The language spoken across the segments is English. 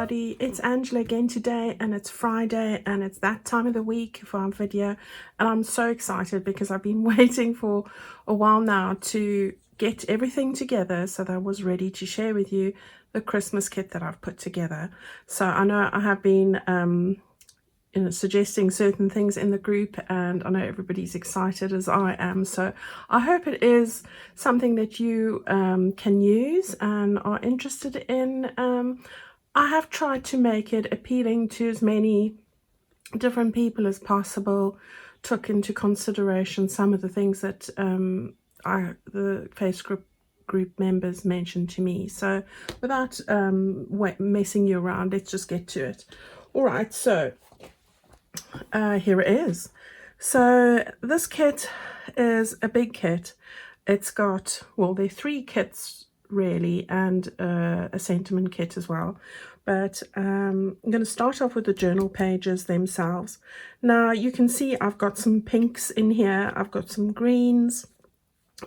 everybody, it's Angela again today, and it's Friday and it's that time of the week for our video, and I'm so excited because I've been waiting for a while now to get everything together so that I was ready to share with you the Christmas kit that I've put together. So I know I have been suggesting certain things in the group, and I know everybody's excited as I am, so I hope it is something that you can use and are interested in. I have tried to make it appealing to as many different people as possible, took into consideration some of the things that the Facebook group members mentioned to me. So without messing you around, let's just get to it. All right, so here it is. So this kit is a big kit. It's got, well, there are 3 kits really, and a sentiment kit as well, but I'm going to start off with the journal pages themselves. Now you can see I've got some pinks in here, I've got some greens,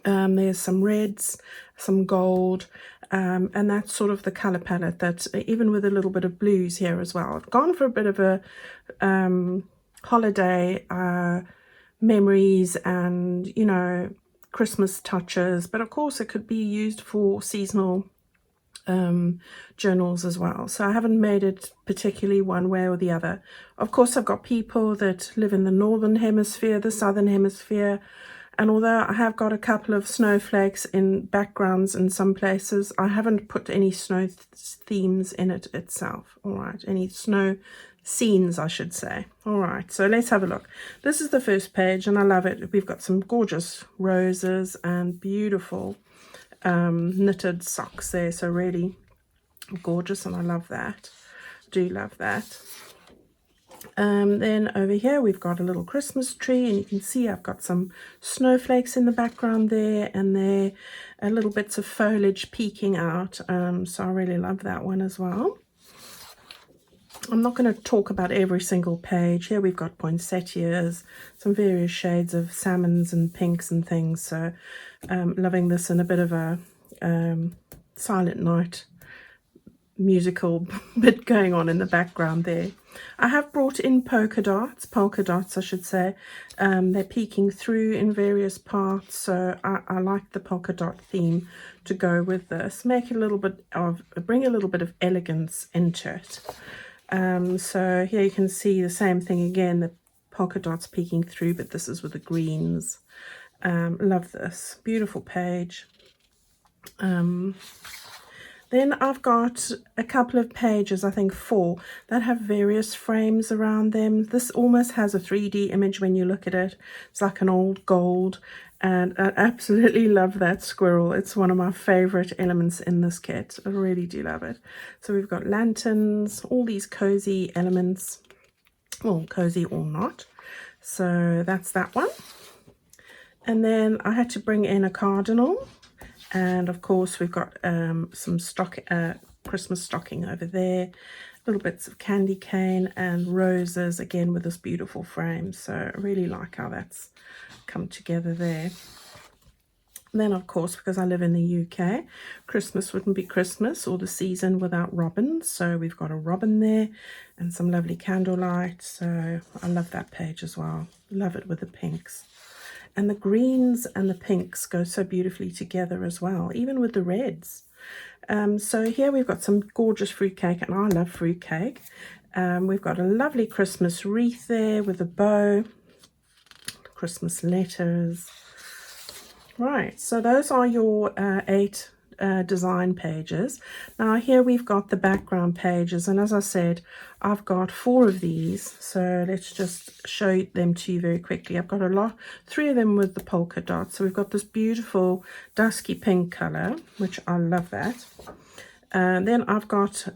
there's some reds, some gold, and that's sort of the color palette, that even with a little bit of blues here as well. I've gone for a bit of a holiday memories and, you know, Christmas touches, but of course it could be used for seasonal journals as well. So I haven't made it particularly one way or the other. Of course, I've got people that live in the northern hemisphere, the southern hemisphere, and although I have got a couple of snowflakes in backgrounds in some places, I haven't put any snow themes in it itself. All right, any snow scenes, I should say. All right, so let's have a look. This is the first page, and I love it. We've got some gorgeous roses and beautiful knitted socks there, so really gorgeous, and I love that. Do love that. Then over here we've got a little Christmas tree, and you can see I've got some snowflakes in the background there, and there are little bits of foliage peeking out, so I really love that one as well. I'm not going to talk about every single page. Here we've got poinsettias, some various shades of salmons and pinks and things, so loving this, and a bit of a Silent Night musical bit going on in the background there. I have brought in polka dots I should say. They're peeking through in various parts, so I like the polka dot theme to go with this, make a little bit of, bring a little bit of elegance into it. So here you can see the same thing again, the polka dots peeking through, but this is with the greens. Love this, beautiful page. Then I've got a couple of pages, I think 4, that have various frames around them. This almost has a 3D image when you look at it. It's like an old gold, and I absolutely love that squirrel. It's one of my favorite elements in this kit. I really do love it. So we've got lanterns, all these cozy elements, well, cozy or not. So that's that one. And then I had to bring in a cardinal. And of course we've got some Christmas stocking over there, little bits of candy cane and roses again with this beautiful frame. So I really like how that's come together there. And then of course, because I live in the UK, Christmas wouldn't be Christmas or the season without robins. So we've got a robin there and some lovely candlelight. So I love that page as well. Love it with the pinks. And the greens and the pinks go so beautifully together as well, even with the reds. So here we've got some gorgeous fruitcake, and I love fruitcake. We've got a lovely Christmas wreath there with a bow, Christmas letters. Right, so those are your 8 design pages. Now here we've got the background pages, and as I said, I've got 4 of these, so let's just show them to you very quickly. I've got 3 of them with the polka dots. So we've got this beautiful dusky pink color, which I love that. Then I've got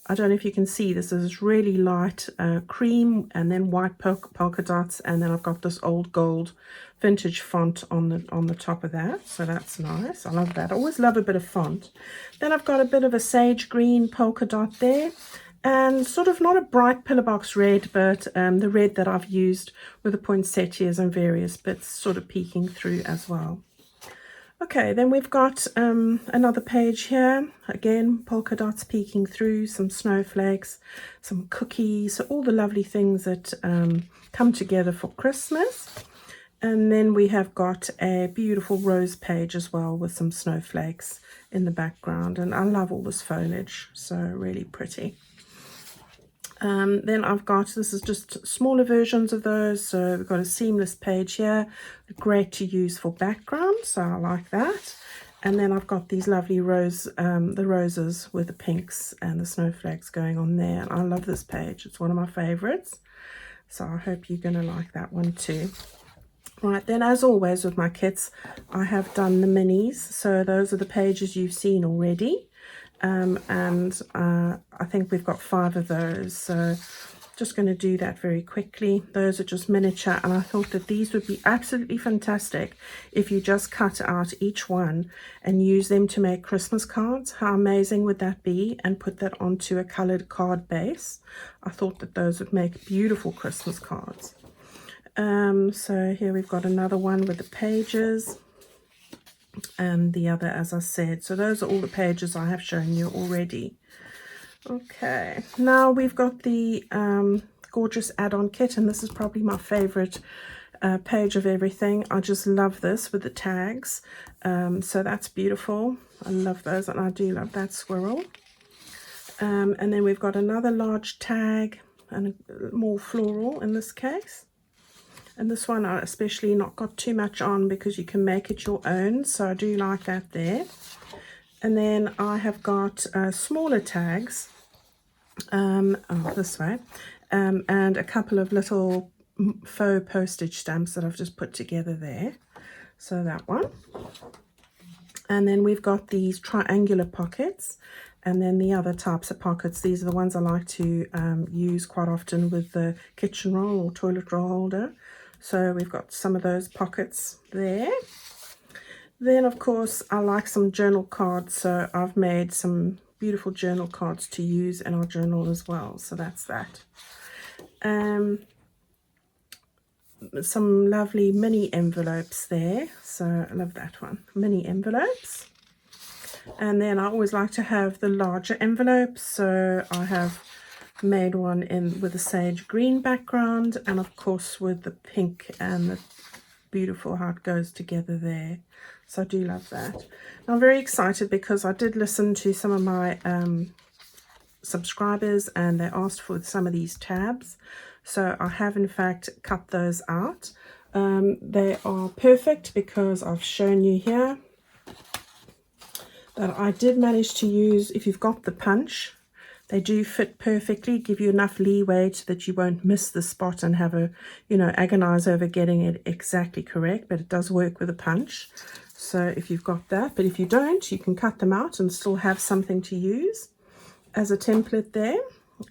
I don't know if you can see, this is really light cream, and then white polka dots, and then I've got this old gold vintage font on the top of that, so that's nice. I love that. I always love a bit of font. Then I've got a bit of a sage green polka dot there, and sort of not a bright pillar box red, but the red that I've used with the poinsettias and various bits sort of peeking through as well. Okay, then we've got another page here. Again, polka dots peeking through, some snowflakes, some cookies, all the lovely things that come together for Christmas. And then we have got a beautiful rose page as well with some snowflakes in the background. And I love all this foliage, so really pretty. Then I've got, this is just smaller versions of those. So we've got a seamless page here, great to use for background, so I like that. And then I've got these lovely the roses with the pinks and the snowflakes going on there. And I love this page, it's one of my favorites. So I hope you're going to like that one too. Right, then as always with my kits, I have done the minis. So those are the pages you've seen already. I think we've got 5 of those, so just going to do that very quickly. Those are just miniature, and I thought that these would be absolutely fantastic if you just cut out each one and use them to make Christmas cards. How amazing would that be? And put that onto a colored card base. I thought that those would make beautiful Christmas cards. So here we've got another one with the pages. And the other, as I said, so those are all the pages I have shown you already. Okay, now we've got the gorgeous add-on kit, and this is probably my favorite page of everything. I just love this with the tags, so that's beautiful. I love those, and I do love that squirrel. And then we've got another large tag and more floral in this case. And this one I especially not got too much on because you can make it your own. So I do like that there. And then I have got smaller tags, this way, and a couple of little faux postage stamps that I've just put together there. So that one. And then we've got these triangular pockets. And then the other types of pockets, these are the ones I like to use quite often with the kitchen roll or toilet roll holder. So we've got some of those pockets there. Then, of course, I like some journal cards. So I've made some beautiful journal cards to use in our journal as well. So that's that. Some lovely mini envelopes there. So I love that one. Mini envelopes. And then I always like to have the larger envelopes. So I have made one in with a sage green background, and of course with the pink and the beautiful how it goes together there. So I do love that. I'm very excited because I did listen to some of my subscribers, and they asked for some of these tabs. So I have in fact cut those out. They are perfect because I've shown you here that I did manage to use, if you've got the punch, they do fit perfectly, give you enough leeway so that you won't miss the spot and have a, agonize over getting it exactly correct, but it does work with a punch. So if you've got that, but if you don't, you can cut them out and still have something to use as a template there,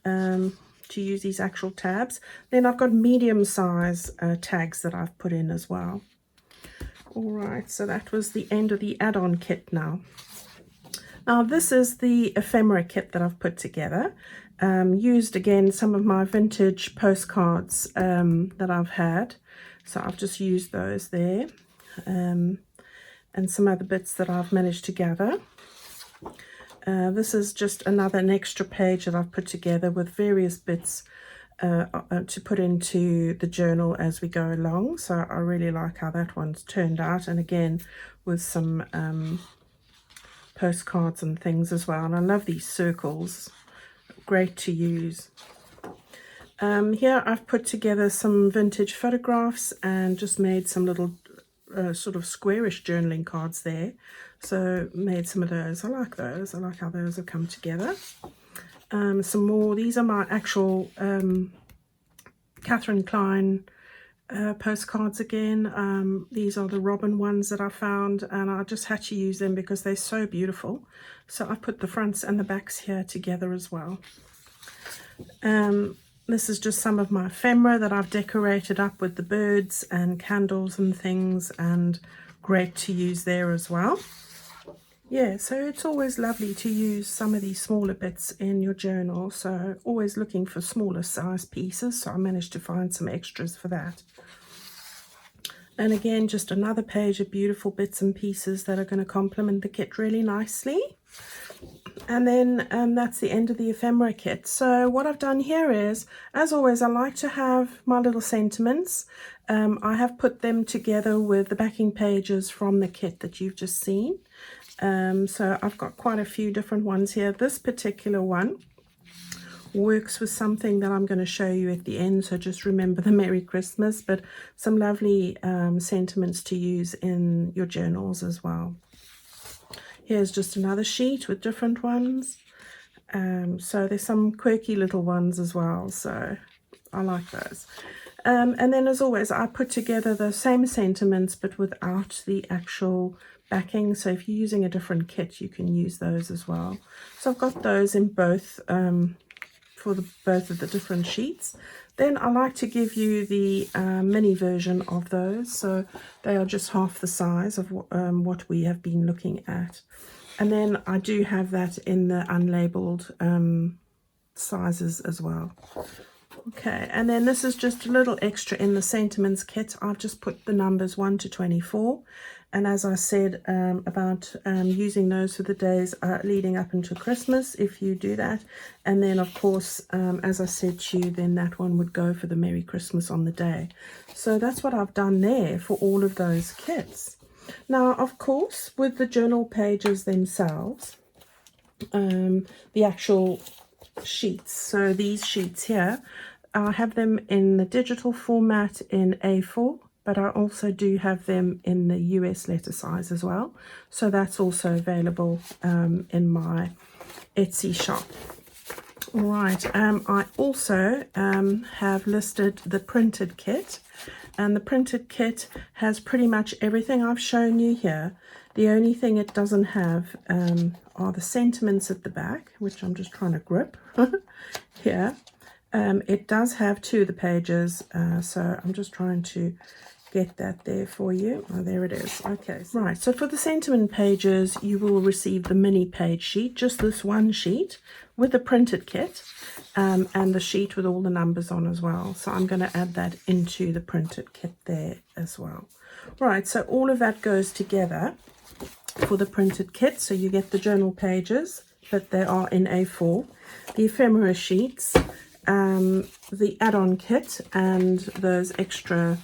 to use these actual tabs. Then I've got medium size tags that I've put in as well. All right, so that was the end of the add-on kit now. Now this is the ephemera kit that I've put together. Used again some of my vintage postcards that I've had. So I've just used those there. And some other bits that I've managed to gather. This is just an extra page that I've put together with various bits to put into the journal as we go along. So I really like how that one's turned out. And again, with some postcards and things as well. And I love these circles, great to use. Here I've put together some vintage photographs and just made some little sort of squarish journaling cards there. So made some of those. I like those. I like how those have come together. Some more. These are my actual Catherine Klein postcards again. These are the robin ones that I found, and I just had to use them because they're so beautiful. So I put the fronts and the backs here together as well. This is just some of my ephemera that I've decorated up with the birds and candles and things, and great to use there as well. Yeah, so it's always lovely to use some of these smaller bits in your journal. So always looking for smaller size pieces. So I managed to find some extras for that. And again, just another page of beautiful bits and pieces that are going to complement the kit really nicely. And then that's the end of the ephemera kit. So what I've done here is, as always, I like to have my little sentiments. I have put them together with the backing pages from the kit that you've just seen. So I've got quite a few different ones here. This particular one works with something that I'm going to show you at the end, so just remember the Merry Christmas, but some lovely sentiments to use in your journals as well. Here's just another sheet with different ones. So there's some quirky little ones as well, so I like those. And then as always, I put together the same sentiments but without the actual backing, so if you're using a different kit you can use those as well. So I've got those in both for both of the different sheets. Then I like to give you the mini version of those, so they are just half the size of what we have been looking at. And then I do have that in the unlabeled sizes as well. Okay, and then this is just a little extra in the sentiments kit. I've just put the numbers 1 to 24. And as I said about using those for the days leading up into Christmas, if you do that. And then, of course, as I said to you, then that one would go for the Merry Christmas on the day. So that's what I've done there for all of those kits. Now, of course, with the journal pages themselves, the actual sheets, so these sheets here, I have them in the digital format in A4, but I also do have them in the US letter size as well. So that's also available in my Etsy shop. All right, I also have listed the printed kit, and the printed kit has pretty much everything I've shown you here. The only thing it doesn't have are the sentiments at the back, which I'm just trying to grip here. It does have 2 of the pages, so I'm just trying to get that there for you. Oh, there it is. Okay, right, so for the sentiment pages you will receive the mini page sheet, just this one sheet with the printed kit, and the sheet with all the numbers on as well. So I'm going to add that into the printed kit there as well. Right, so all of that goes together for the printed kit. So you get the journal pages, but they are in A4, the ephemera sheets, the add-on kit, and those extra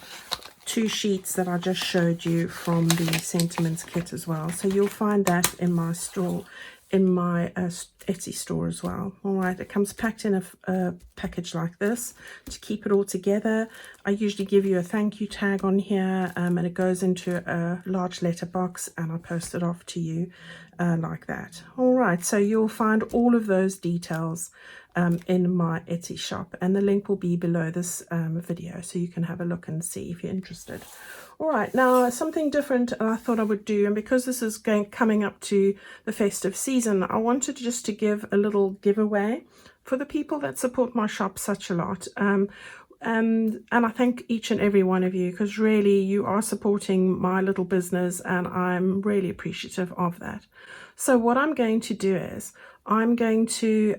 2 sheets that I just showed you from the sentiments kit as well. So you'll find that in my store, in my Etsy store as well. All right, it comes packed in a package like this to keep it all together. I usually give you a thank you tag on here, and it goes into a large letter box, and I post it off to you like that. All right, so you'll find all of those details in my Etsy shop, and the link will be below this video, so you can have a look and see if you're interested. All right, now something different I thought I would do, and because this is coming up to the festive season, I wanted just to give a little giveaway for the people that support my shop such a lot. And I thank each and every one of you, because really you are supporting my little business, and I'm really appreciative of that. So what I'm going to do is I'm going to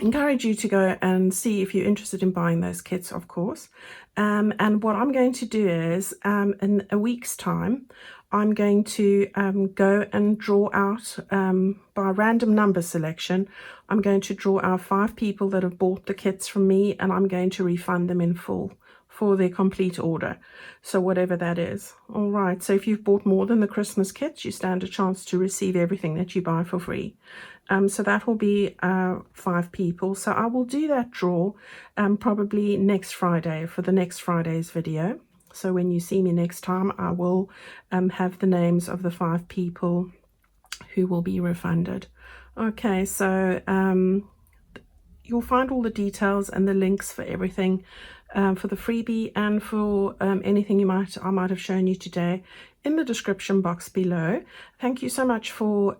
encourage you to go and see if you're interested in buying those kits, of course. And what I'm going to do is in a week's time, I'm going to go and draw out by random number selection. I'm going to draw out 5 people that have bought the kits from me, and I'm going to refund them in full for their complete order, so whatever that is. All right, so if you've bought more than the Christmas kits, you stand a chance to receive everything that you buy for free. So that will be 5 people. So I will do that draw probably next Friday for the next Friday's video. So when you see me next time, I will have the names of the 5 people who will be refunded. Okay, so you'll find all the details and the links for everything, for the freebie and for anything I might have shown you today, in the description box below. Thank you so much for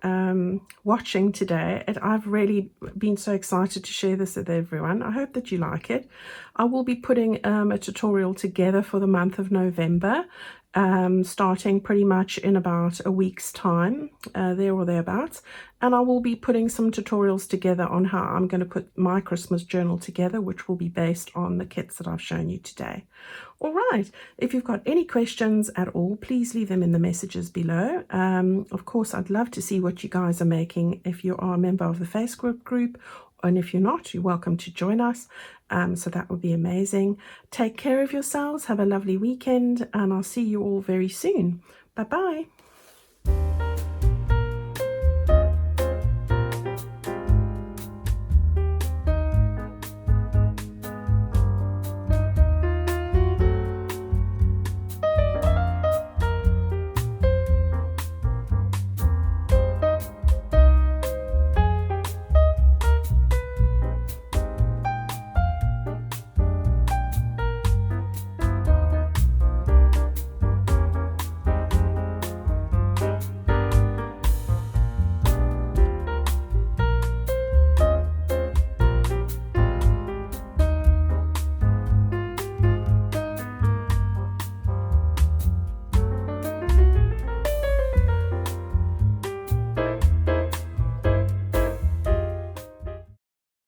watching today. I've really been so excited to share this with everyone. I hope that you like it. I will be putting a tutorial together for the month of November, starting pretty much in about a week's time, there or thereabouts. And I will be putting some tutorials together on how I'm going to put my Christmas journal together, which will be based on the kits that I've shown you today. All right, if you've got any questions at all, please leave them in the messages below. Of course, I'd love to see what you guys are making if you are a member of the Facebook group, and if you're not, you're welcome to join us. So that would be amazing. Take care of yourselves, have a lovely weekend, and I'll see you all very soon. Bye-bye.